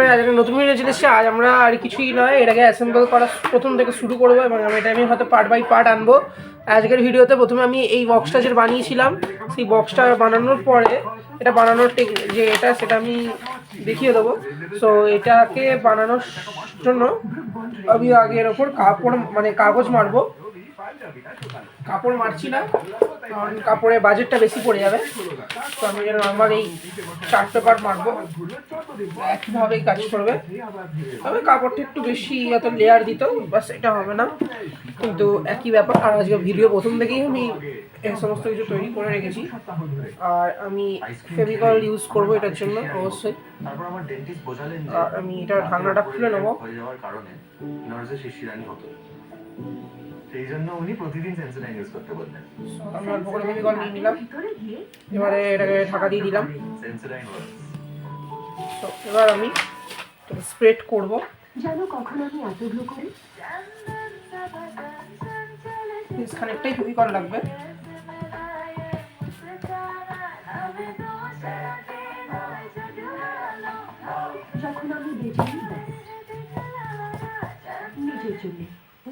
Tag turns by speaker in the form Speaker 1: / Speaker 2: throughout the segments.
Speaker 1: আজ একটা নতুন ভিডিও চলে এসেছে। আজ আমরা আর কিছুই নয়, এটাকে অ্যাসেম্বল করা প্রথম থেকে শুরু করবো এবং আমি হয়তো পার্ট বাই পার্ট আনবো। আজকের ভিডিওতে প্রথমে আমি এই বক্সটা যে বানিয়েছিলাম, সেই বক্সটা বানানোর পরে এটা বানানোর যে সেটা আমি দেখিয়ে দেবো। সো এটাকে বানানোর জন্য আমি আগে এর ওপর কাগজ মারবো। কাপড় মারছি না, কারণ কাপড়ে বাজেটটা বেশি পড়ে যাবে। তো আমি নর্মাল এই চার্ট পেপার মারবো, একইভাবেই কাজ করবে। তবে কাপড়টা একটু বেশি এত লেয়ার দিত, বাস এটা হবে না, কিন্তু একই ব্যাপার। আর আজকে ভিডিও প্রথম থেকেই আমি এই সমস্ত কিছু তৈরি করে রেখেছি। আর আমি ফেভিকল ইউজ করবো এটার জন্য অবশ্যই। আর আমি এটা ঢাকনাটা খুলে নেবো। সেই জন্য উনি প্রতিদিন সেন্সোডাইন ইউজ করতে বলতেন। আমি অল্প করে ফেভিকল নিয়ে নিলাম, এবারে এটাকে ঢাকা দিয়ে দিলাম। তো এবার আমি স্প্রেড করব। জানো কখন আমি এত গ্লো করি? খানিকটাই ফেভিকল লাগবে। যখন আমি বেজে নিজের জন্য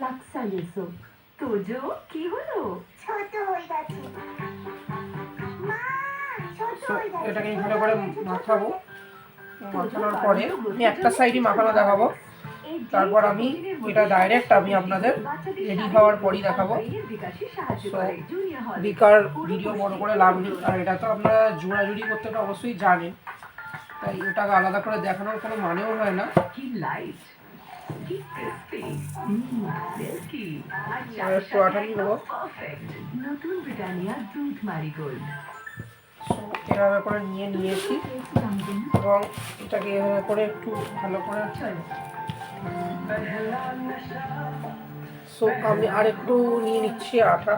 Speaker 1: লাক্সালের সোপ। তোজো কি হলো? ছোট হয়ে গেছে মা, ছোট হয়ে গেছে। এটাকে ভালো করে মাখাবো। মাখানোর পরে আমি একটা সাইডই মাখানো দেখাবো, তারপর আমি ওইটা ডাইরেক্ট আমি আপনাদের রেডি হওয়ার পরই দেখাবো। বিকার ভিডিও বড় করে লাভ নেই, আর এটা তো আপনারা জোড়াজুড়ি করতে তো অবশ্যই জানেন, তাই ওটাকে আলাদা করে দেখানোর কোনো মানেও হয় না। একটু আটা নিয়ে নেবো, এভাবে করে নিয়েছি এবং এটাকে এভাবে করে একটু ভালো করে। সো আমি আর একটু নিয়ে নিচ্ছি আটা।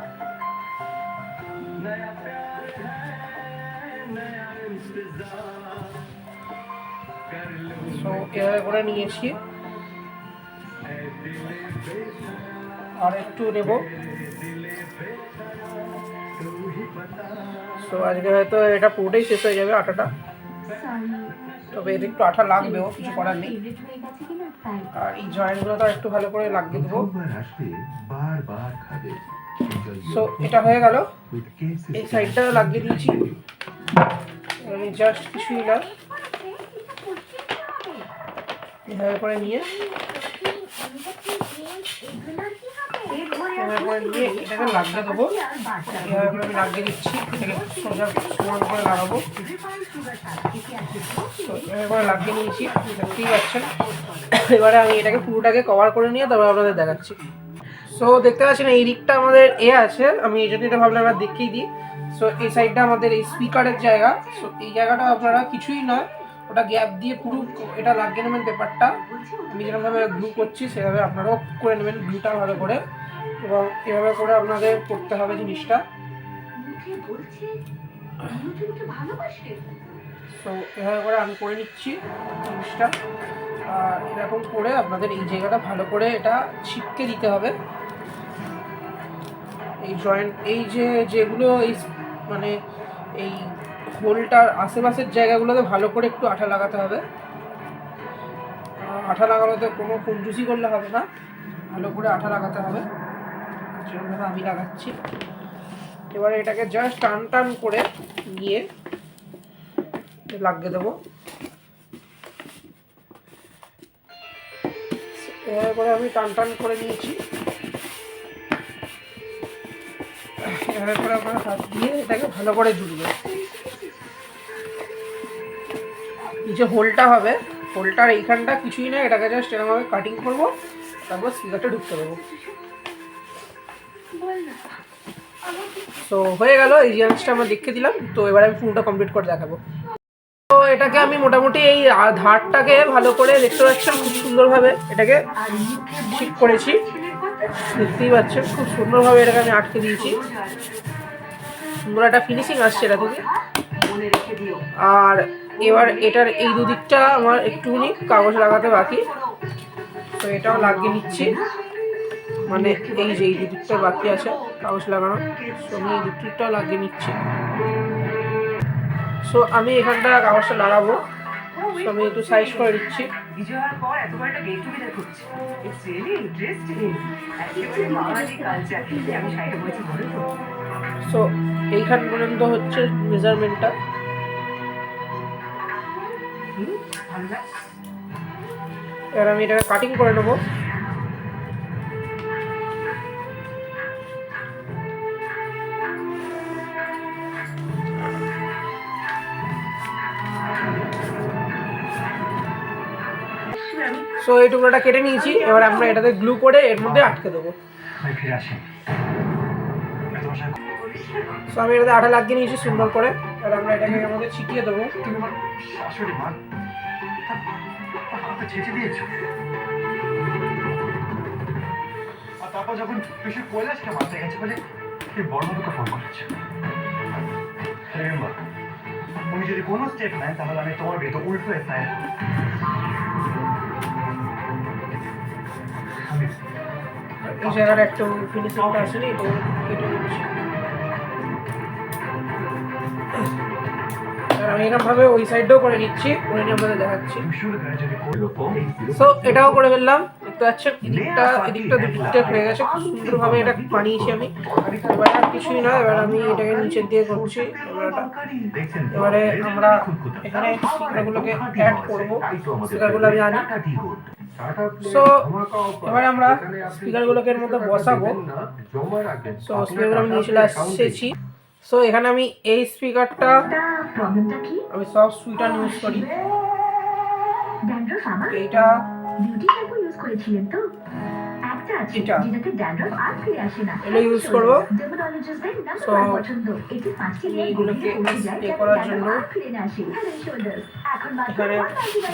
Speaker 1: সো এভাবে করে নিয়েছি, আর একটু নেব। সো আজকে হয়তো এটা পুরোটাই শেষ হয়ে যাবে আটাটা, তবে এর একটু আটা লাগবেও, কিছু করার নেই। আর এই জয়েন্টগুলো তো একটু ভালো করে লাগিয়ে দেবো। সো এটা হয়ে গেল, এই সাইডটা লাগিয়ে দিয়েছি। আমি জাস্ট কিছুই না, এভাবে করে নিয়ে এটাকে লাগিয়ে দেবো। এভাবে করে আমি লাগিয়ে দিচ্ছি, এটাকে সোজা সমান করে লাগাবো। এভাবে করে লাগিয়ে নিয়েছি, দেখতেই পাচ্ছেন। এবারে আমি এটাকে পুরোটাকে কভার করে নিয়ে তারপর আপনাদের দেখাচ্ছি। সো দেখতে পাচ্ছেন এই দিকটা আমাদের আছে, আমি এই জন্য এটা ভাবলাম আমরা দেখিয়ে দিই। সো এই সাইডটা আমাদের এই স্পিকারের জায়গা। সো এই জায়গাটা আপনারা কিছুই নয়, ওটা গ্যাপ দিয়ে পুরো এটা লাগিয়ে নেবেন পেপারটা। আমি যেরকমভাবে গ্লু করছি সেভাবে আপনারাও করে নেবেন গ্লুটা ভালো করে, এবং এভাবে করে আপনাদের করতে হবে জিনিসটা। সো এভাবে করে আমি করে নিচ্ছি জিনিসটা। আর এরকম করে আপনাদের এই জায়গাটা ভালো করে এটা ছিটকে দিতে হবে। এই জয়েন্ট এই যেগুলো এই মানে এই হোলটার আশেপাশের জায়গাগুলোতে ভালো করে একটু আঠা লাগাতে হবে। আঠা লাগানোতে কোনো কঞ্জুসি করলে হবে না, ভালো করে আঠা লাগাতে হবে, যেভাবে আমি লাগাচ্ছি। এবারে এটাকে জাস্ট টান টান করে নিয়ে লাগিয়ে দেবো। এভাবে করে আমি টান টান করে নিয়েছি। এভাবে করে আপনারা হাত দিয়ে এটাকে ভালো করে জুড়বে। এই যে হোলটা হবে, হোলটার এইখানটা কিছুই না, এটাকে জাস্ট এরকমভাবে কাটিং করবো, তারপর স্পিকারটা ঢুকতে দেবো। তো হয়ে গেল, এই জিনিসটা আমরা দেখে দিলাম। তো এবার আমি পুরোটা কমপ্লিট করে দেখাবো। তো এটাকে আমি মোটামুটি এই ধারটাকে ভালো করে দেখতে পাচ্ছেন, খুব সুন্দরভাবে এটাকে ঠিক করেছি, দেখতেই পাচ্ছেন খুব সুন্দরভাবে এটাকে আমি আটকে দিয়েছি। সুন্দর একটা ফিনিশিং আসছে এটা থেকে। আর এবার এটার এই দুদিকটা আমার একটুখানি কাগজ লাগাতে বাকি, তো এটাও লাগিয়ে নিচ্ছি। মানে এই যে এই দুদিকটা বাকি আছে কাগজ লাগানো, তো আমি এই দুদিকটাও লাগিয়ে নিচ্ছি। সো আমি এখানটা কাগজটা লাগাবো। আমি একটু সাইজ করে দিচ্ছি।
Speaker 2: বিজয়ার পর এতবার একটা গেট টুগেদার করছে। It's really interesting. একেবারে বাঙালি কালচার। আমি সাইডে বলছি বলো তো।
Speaker 1: সো এইখান পর্যন্ত হচ্ছে মেজারমেন্টটা।
Speaker 2: ভালো না?
Speaker 1: এবার আমি এটাকে কাটিং করে নেবো। সো এই টুকরোটা কেটে নিয়েছি, এবার আমরা এটাতে গ্লু করে এর মধ্যে আটকে দেবো। সো আমি এটাতে আঠা লাগিয়ে নিয়েছি সুন্দর করে, এবার আমরা এটাকে এর মধ্যে ছিটিয়ে দেবো।
Speaker 3: তারপর যখন বেশি কৈলাসকে মারতে গেছে বলে বড় মতো ফোন করেছে। উনি যদি কোনো স্টেপ নেন তাহলে আমি তোমার বিরুদ্ধে উল্টো এফআইআর।
Speaker 1: এই জায়গার একটু ফিনিশিংটা আসেনি, তো কেটে দিচ্ছি। আর আমি এরকমভাবে ওই সাইডটাও করে নিচ্ছি, করে নিয়ে আপনাদের দেখাচ্ছি। সো এটাও করে ফেললাম, দেখতে পাচ্ছেন এদিকটা দুদিকটা হয়ে গেছে, খুব সুন্দরভাবে এটা বানিয়েছি আমি। এবার আর কিছুই না, এবার আমি এটাকে নিচের দিয়ে করছি। এবারে আমরা এখানে স্টিকারগুলোকে অ্যাড করবো, স্টিকারগুলো আমি আনি। সো এবারে আমরা স্পিকারগুলোকে এর মধ্যে বসাবো। সো স্পিকারগুলো আমি নিয়ে চলে এসেছি। সো এখানে আমি এই স্পিকারটা আমি সব সুইটার ইউজ করি। এইটা এটা এগুলো ইউজ করবো। সো এইগুলোকে স্প্রে করার জন্য এখানে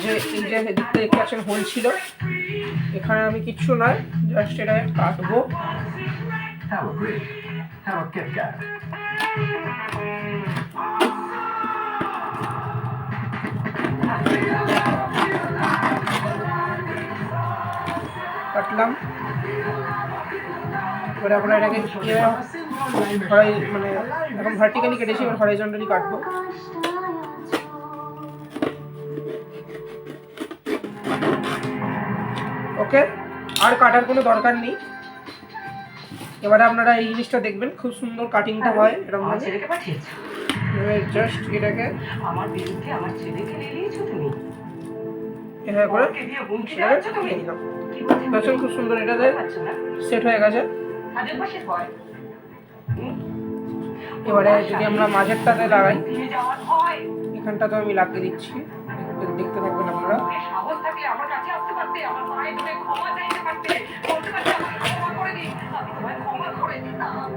Speaker 1: যে এই যে এদিকটা দেখতে পাচ্ছেন হোল ছিল, এখানে আমি কিচ্ছু নয়, জাস্ট এটাকে কাটবো। কাটলাম। এবারে আমরা এটাকে মানে এখন ভার্টিক্যালি কেটেছি, এবার হরাইজন্টালি কাটবো। ওকে, আর কাটার কোনো দরকার নেই। এবারে আপনারা এই জিনিসটা দেখবেন, খুব সুন্দর কাটিংটা হয় এরকম ভাবে।
Speaker 2: ছেলেকে পাঠিয়েছো?
Speaker 1: জাস্ট এটাকে
Speaker 2: আমার বিরুদ্ধে আমার ছেলেকে নিয়েছো তুমি?
Speaker 1: এভাবে করে
Speaker 2: ওকে দিয়ে হুমকি দিচ্ছ তুমি?
Speaker 1: দিলাম।
Speaker 2: কি বলছো?
Speaker 1: দেখুন খুব সুন্দর এটাতে
Speaker 2: আচ্ছা না?
Speaker 1: সেট হয়ে গেছে।
Speaker 2: হাজার মাসের পর
Speaker 1: এবারে যদি আমরা মাঝেরটাতে লাগাই,
Speaker 2: দিয়ে যাওয়ার ভয়।
Speaker 1: এখানটাতে আমি লাগিয়ে দিচ্ছি, দেখতে থাকবেন আপনারা।
Speaker 2: সাহস থাকলে আমার কাছে আসতে পারতে, আমার মায়ের তুমি ক্ষমা চাইতে পারতে, বলতে পারতে আমাকে ক্ষমা করে দিই, আমি তোমায় ক্ষমা করে দিতাম।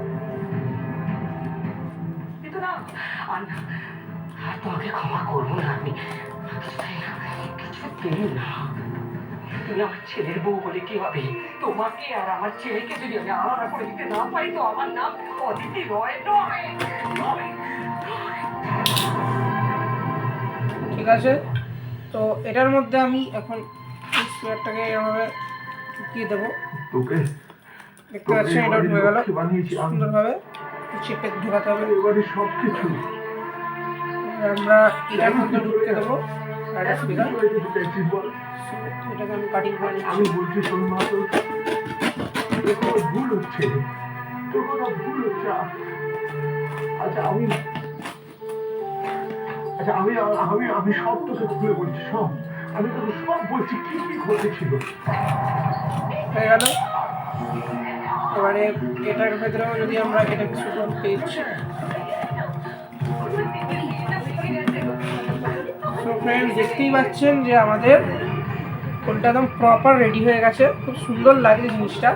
Speaker 2: কিন্তু না, আর তোমাকে ক্ষমা করবো না আমি, কিছুতেই না। তুমি আমার ছেলের বউ বলে কি হবে? তোমাকে আর আমার ছেলেকে যদি আমি আলাদা করে দিতে না পারি, তো আমার নাম অদিতি রয় নয়।
Speaker 1: ঠিক আছে, তো এটার মধ্যে আমি এখন স্পেয়ারটাকে এভাবে ঢুকিয়ে দেবো। দেখতে পাচ্ছেন এটা ঢুকে গেল সুন্দরভাবে, চেপে ঢোকাতে হবে। আমরা এটার মধ্যে ঢুকিয়ে দেবো একটা স্পিকার। এটাকে আমি কাটিং করে নিচ্ছি।
Speaker 3: আমি বলছি শোন মা, তোর ভুল হচ্ছে, তোর কথা ভুল হচ্ছে। আচ্ছা আমি সব তোকে খুলে বলছি, সব আমি তোকে সব বলছি, কি কি ঘটেছিল।
Speaker 1: হয়ে গেল। এবারে এটার ভেতরেও যদি আমরা এটা কিছু করতে ইচ্ছি, তো ফ্রেন্ডস দেখতেই পাচ্ছেন যে আমাদের কোনটা একদম প্রপার রেডি হয়ে গেছে, খুব সুন্দর লাগে জিনিসটা।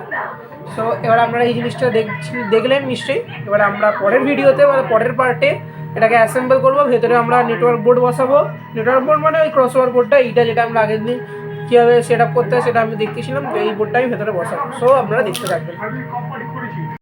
Speaker 1: সো এবার আমরা এই জিনিসটা দেখলেন নিশ্চয়ই। এবার আমরা পরের ভিডিওতে বা পরের পার্টে এটাকে অ্যাসেম্বল করবো। ভেতরে আমরা নেটওয়ার্ক বোর্ড বসাবো। নেটওয়ার্ক বোর্ড মানে ওই ক্রসওভার বোর্ডটা, এইটা যেটা আমরা আগের দিন কীভাবে সেট আপ করতে হয় সেটা আমি দেখতেছিলাম, তো এই বোর্ডটা আমি ভেতরে বসাবো। সো আপনারা দেখতে থাকবেন।